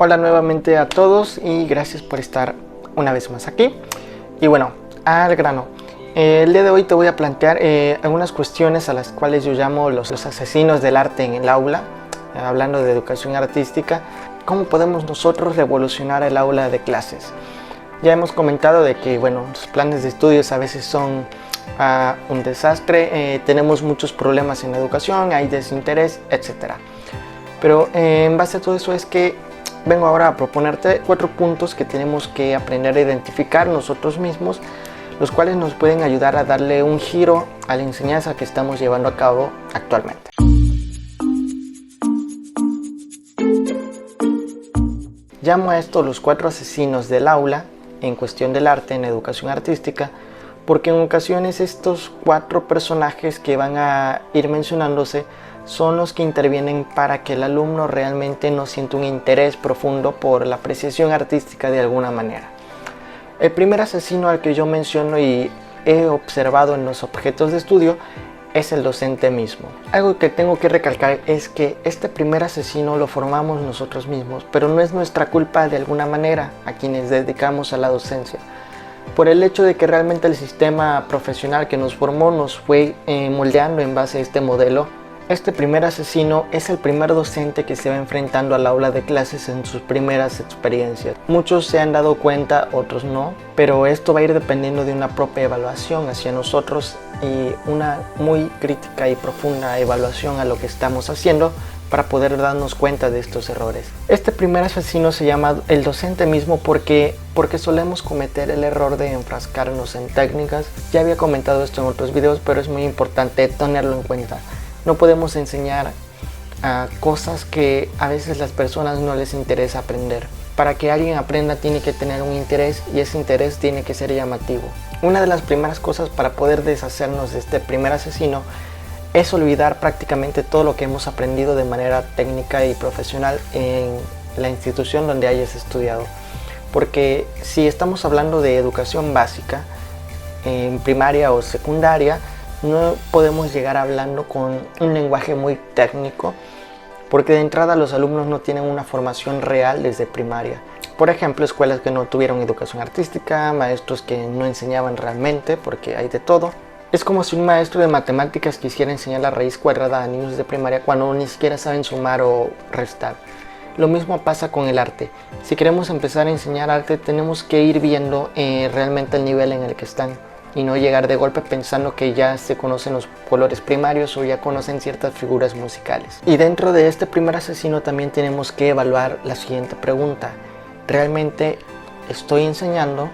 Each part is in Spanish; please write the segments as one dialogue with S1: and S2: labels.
S1: Hola nuevamente a todos y gracias por estar una vez más aquí. Y bueno, al grano. El día de hoy te voy a plantear algunas cuestiones a las cuales yo llamo los asesinos del arte en el aula, hablando de educación artística. ¿Cómo podemos nosotros revolucionar el aula de clases? Ya hemos comentado de que bueno, los planes de estudios a veces son un desastre, tenemos muchos problemas en la educación, hay desinterés, etc. Pero en base a todo eso es que vengo ahora a proponerte 4 puntos que tenemos que aprender a identificar nosotros mismos, los cuales nos pueden ayudar a darle un giro a la enseñanza que estamos llevando a cabo actualmente. Llamo a esto los 4 asesinos del aula en cuestión del arte, en educación artística, porque en ocasiones estos 4 personajes que van a ir mencionándose son los que intervienen para que el alumno realmente no sienta un interés profundo por la apreciación artística de alguna manera. El primer asesino al que yo menciono y he observado en los objetos de estudio es el docente mismo. Algo que tengo que recalcar es que este primer asesino lo formamos nosotros mismos, pero no es nuestra culpa de alguna manera a quienes dedicamos a la docencia. Por el hecho de que realmente el sistema profesional que nos formó nos fue moldeando en base a este modelo. Este primer asesino es el primer docente que se va enfrentando al aula de clases en sus primeras experiencias. Muchos se han dado cuenta, otros no, pero esto va a ir dependiendo de una propia evaluación hacia nosotros y una muy crítica y profunda evaluación a lo que estamos haciendo para poder darnos cuenta de estos errores. Este primer asesino se llama el docente mismo porque solemos cometer el error de enfrascarnos en técnicas. Ya había comentado esto en otros videos, pero es muy importante tenerlo en cuenta. No podemos enseñar cosas que a veces las personas no les interesa aprender. Para que alguien aprenda tiene que tener un interés y ese interés tiene que ser llamativo. Una de las primeras cosas para poder deshacernos de este primer asesino es olvidar prácticamente todo lo que hemos aprendido de manera técnica y profesional en la institución donde hayas estudiado. Porque si estamos hablando de educación básica, en primaria o secundaria, no podemos llegar hablando con un lenguaje muy técnico porque de entrada los alumnos no tienen una formación real desde primaria. Por ejemplo, escuelas que no tuvieron educación artística, maestros que no enseñaban realmente porque hay de todo. Es como si un maestro de matemáticas quisiera enseñar la raíz cuadrada a niños de primaria cuando ni siquiera saben sumar o restar. Lo mismo pasa con el arte. Si queremos empezar a enseñar arte tenemos que ir viendo realmente el nivel en el que están y no llegar de golpe pensando que ya se conocen los colores primarios o ya conocen ciertas figuras musicales. Y dentro de este primer asesino también tenemos que evaluar la siguiente pregunta. ¿Realmente estoy enseñando?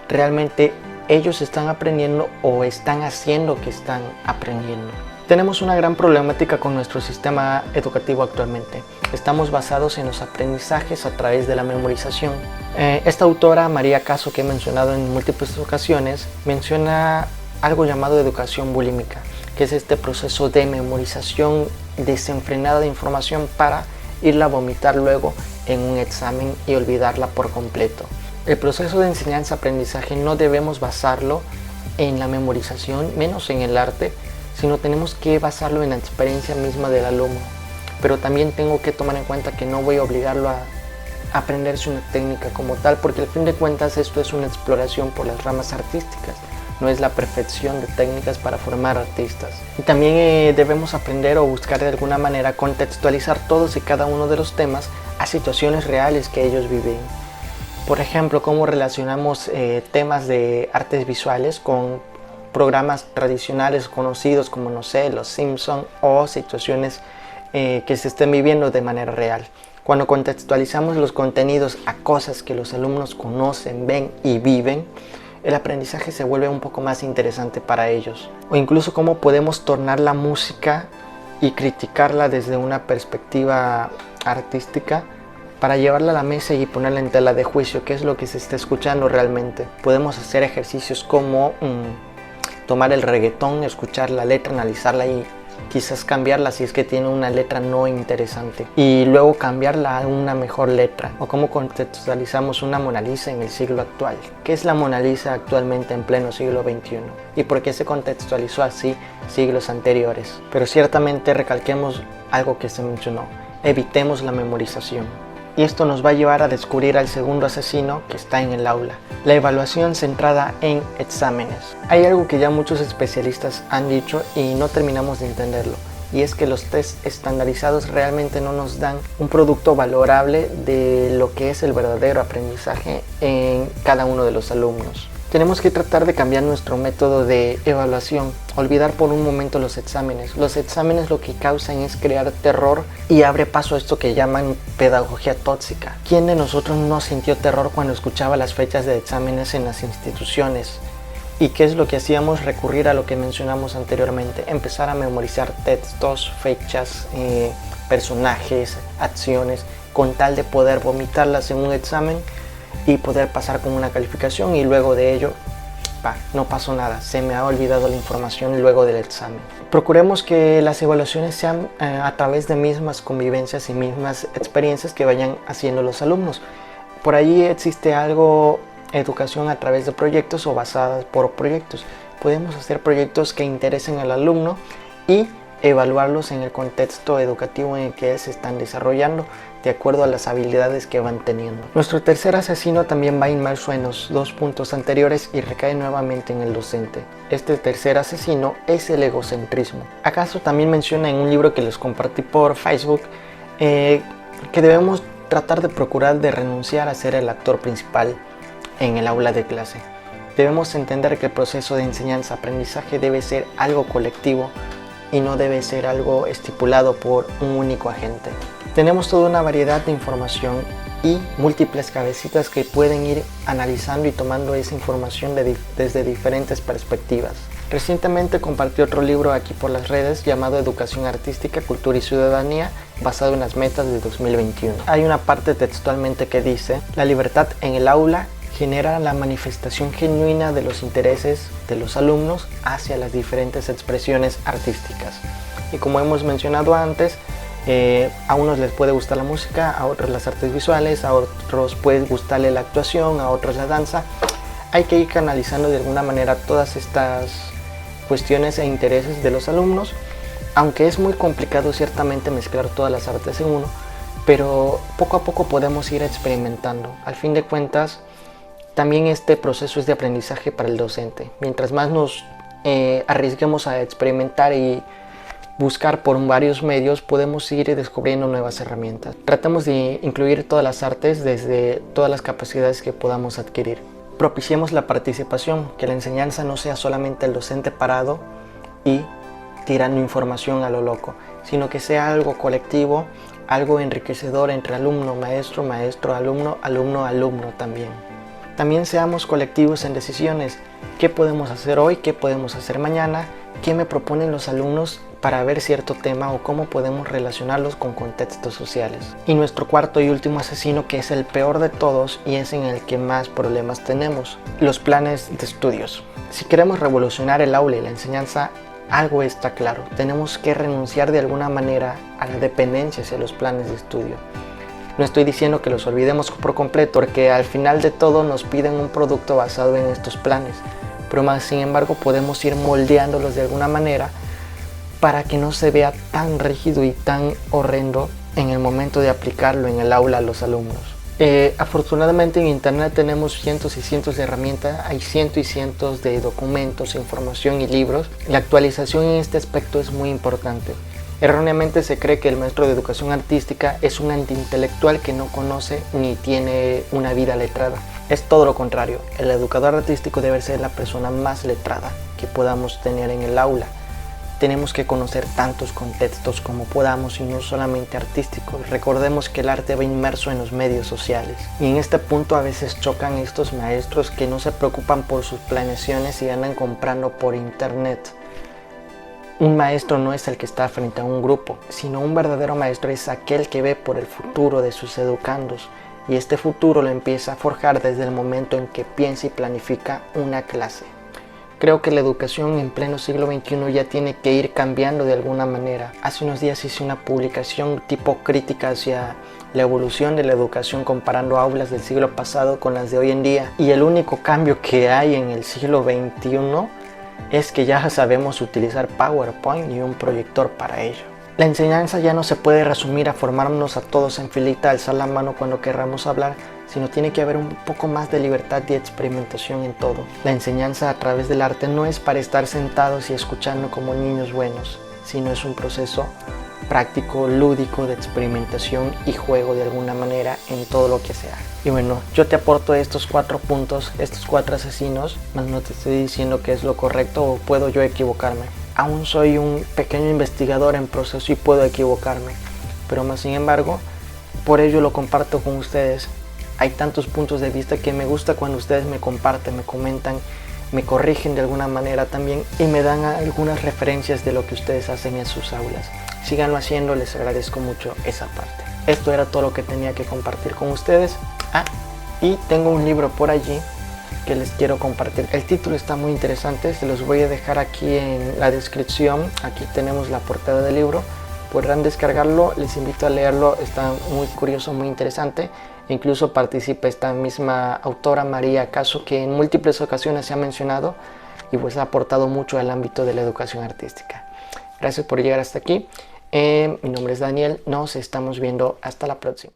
S1: ¿Realmente ellos están aprendiendo o están haciendo que están aprendiendo? Tenemos una gran problemática con nuestro sistema educativo actualmente. Estamos basados en los aprendizajes a través de la memorización. Esta autora, María Caso, que he mencionado en múltiples ocasiones, menciona algo llamado educación bulímica, que es este proceso de memorización desenfrenada de información para irla a vomitar luego en un examen y olvidarla por completo. El proceso de enseñanza-aprendizaje no debemos basarlo en la memorización, menos en el arte, sino tenemos que basarlo en la experiencia misma del alumno. Pero también tengo que tomar en cuenta que no voy a obligarlo a aprenderse una técnica como tal, porque al fin de cuentas esto es una exploración por las ramas artísticas, no es la perfección de técnicas para formar artistas. Y también debemos aprender o buscar de alguna manera contextualizar todos y cada uno de los temas a situaciones reales que ellos viven. Por ejemplo, cómo relacionamos temas de artes visuales con programas tradicionales conocidos como, no sé, Los Simpson o situaciones que se estén viviendo de manera real. Cuando contextualizamos los contenidos a cosas que los alumnos conocen, ven y viven, el aprendizaje se vuelve un poco más interesante para ellos. O incluso cómo podemos tornar la música y criticarla desde una perspectiva artística para llevarla a la mesa y ponerla en tela de juicio, qué es lo que se está escuchando realmente. Podemos hacer ejercicios como tomar el reggaetón, escuchar la letra, analizarla y quizás cambiarla si es que tiene una letra no interesante y luego cambiarla a una mejor letra. O cómo contextualizamos una Mona Lisa en el siglo actual. ¿Qué es la Mona Lisa actualmente en pleno siglo XXI? ¿Y por qué se contextualizó así siglos anteriores? Pero ciertamente recalquemos algo que se mencionó. Evitemos la memorización. y esto nos va a llevar a descubrir al segundo asesino que está en el aula. La evaluación centrada en exámenes. Hay algo que ya muchos especialistas han dicho y no terminamos de entenderlo, y es que los tests estandarizados realmente no nos dan un producto valorable de lo que es el verdadero aprendizaje en cada uno de los alumnos. Tenemos que tratar de cambiar nuestro método de evaluación, olvidar por un momento los exámenes. Los exámenes lo que causan es crear terror y abre paso a esto que llaman pedagogía tóxica. ¿Quién de nosotros no sintió terror cuando escuchaba las fechas de exámenes en las instituciones? ¿Y qué es lo que hacíamos? Recurrir a lo que mencionamos anteriormente, empezar a memorizar textos, fechas, personajes, acciones, con tal de poder vomitarlas en un examen y poder pasar con una calificación, y luego de ello no pasó nada, se me ha olvidado la información luego del examen. Procuremos que las evaluaciones sean a través de mismas convivencias y mismas experiencias que vayan haciendo los alumnos. Por allí existe algo, educación a través de proyectos o basadas por proyectos. Podemos hacer proyectos que interesen al alumno y evaluarlos en el contexto educativo en el que se están desarrollando, de acuerdo a las habilidades que van teniendo. Nuestro tercer asesino también va inmerso en los dos puntos anteriores y recae nuevamente en el docente. Este tercer asesino es el egocentrismo. ¿Acaso también menciona en un libro que les compartí por Facebook que debemos tratar de procurar de renunciar a ser el actor principal en el aula de clase? Debemos entender que el proceso de enseñanza-aprendizaje debe ser algo colectivo y no debe ser algo estipulado por un único agente. Tenemos toda una variedad de información y múltiples cabecitas que pueden ir analizando y tomando esa información desde diferentes perspectivas. Recientemente compartí otro libro aquí por las redes llamado Educación Artística, Cultura y Ciudadanía, basado en las metas de 2021. Hay una parte textualmente que dice: la libertad en el aula genera la manifestación genuina de los intereses de los alumnos hacia las diferentes expresiones artísticas. Y como hemos mencionado antes, a unos les puede gustar la música, a otros las artes visuales, a otros puede gustarle la actuación, a otros la danza. Hay que ir canalizando de alguna manera todas estas cuestiones e intereses de los alumnos, aunque es muy complicado ciertamente mezclar todas las artes en uno, pero poco a poco podemos ir experimentando. Al fin de cuentas, también este proceso es de aprendizaje para el docente. Mientras más nos arriesguemos a experimentar y buscar por varios medios, podemos ir descubriendo nuevas herramientas. Tratemos de incluir todas las artes desde todas las capacidades que podamos adquirir. Propiciemos la participación, que la enseñanza no sea solamente el docente parado y tirando información a lo loco, sino que sea algo colectivo, algo enriquecedor entre alumno, maestro, maestro, alumno, alumno, alumno también. También seamos colectivos en decisiones. ¿Qué podemos hacer hoy? ¿Qué podemos hacer mañana? ¿Qué me proponen los alumnos para ver cierto tema o cómo podemos relacionarlos con contextos sociales? Y nuestro cuarto y último asesino, que es el peor de todos y es en el que más problemas tenemos: los planes de estudios. Si queremos revolucionar el aula y la enseñanza, algo está claro: tenemos que renunciar de alguna manera a la dependencia hacia los planes de estudio. No estoy diciendo que los olvidemos por completo, porque al final de todo nos piden un producto basado en estos planes, pero más sin embargo podemos ir moldeándolos de alguna manera para que no se vea tan rígido y tan horrendo en el momento de aplicarlo en el aula a los alumnos. Afortunadamente en internet tenemos cientos y cientos de herramientas, hay cientos y cientos de documentos, información y libros. La actualización en este aspecto es muy importante. Erróneamente se cree que el maestro de educación artística es un antiintelectual que no conoce ni tiene una vida letrada. Es todo lo contrario. El educador artístico debe ser la persona más letrada que podamos tener en el aula. Tenemos que conocer tantos contextos como podamos y no solamente artísticos. Recordemos que el arte va inmerso en los medios sociales. Y en este punto a veces chocan estos maestros que no se preocupan por sus planeaciones y andan comprando por internet. Un maestro no es el que está frente a un grupo, sino un verdadero maestro es aquel que ve por el futuro de sus educandos, y este futuro lo empieza a forjar desde el momento en que piensa y planifica una clase. Creo que la educación en pleno siglo XXI ya tiene que ir cambiando de alguna manera. Hace unos días hice una publicación tipo crítica hacia la evolución de la educación comparando aulas del siglo pasado con las de hoy en día, y el único cambio que hay en el siglo XXI es que ya sabemos utilizar PowerPoint y un proyector para ello. La enseñanza ya no se puede resumir a formarnos a todos en filita, alzar la mano cuando querramos hablar, sino tiene que haber un poco más de libertad y experimentación en todo. La enseñanza a través del arte no es para estar sentados y escuchando como niños buenos, sino es un proceso práctico, lúdico, de experimentación y juego de alguna manera en todo lo que se haga. Y bueno, yo te aporto estos 4 puntos, estos 4 asesinos, mas no te estoy diciendo que es lo correcto o puedo yo equivocarme. Aún soy un pequeño investigador en proceso y puedo equivocarme, pero más sin embargo, por ello lo comparto con ustedes. Hay tantos puntos de vista que me gusta cuando ustedes me comparten, me comentan, me corrigen de alguna manera también y me dan algunas referencias de lo que ustedes hacen en sus aulas. Síganlo haciendo, les agradezco mucho esa parte. Esto era todo lo que tenía que compartir con ustedes. Y tengo un libro por allí que les quiero compartir. El título está muy interesante, se los voy a dejar aquí en la descripción. Aquí tenemos la portada del libro, podrán descargarlo, les invito a leerlo, está muy curioso, muy interesante. Incluso participa esta misma autora, María Caso, que en múltiples ocasiones se ha mencionado y pues ha aportado mucho al ámbito de la educación artística. Gracias por llegar hasta aquí. Mi nombre es Daniel, nos estamos viendo hasta la próxima.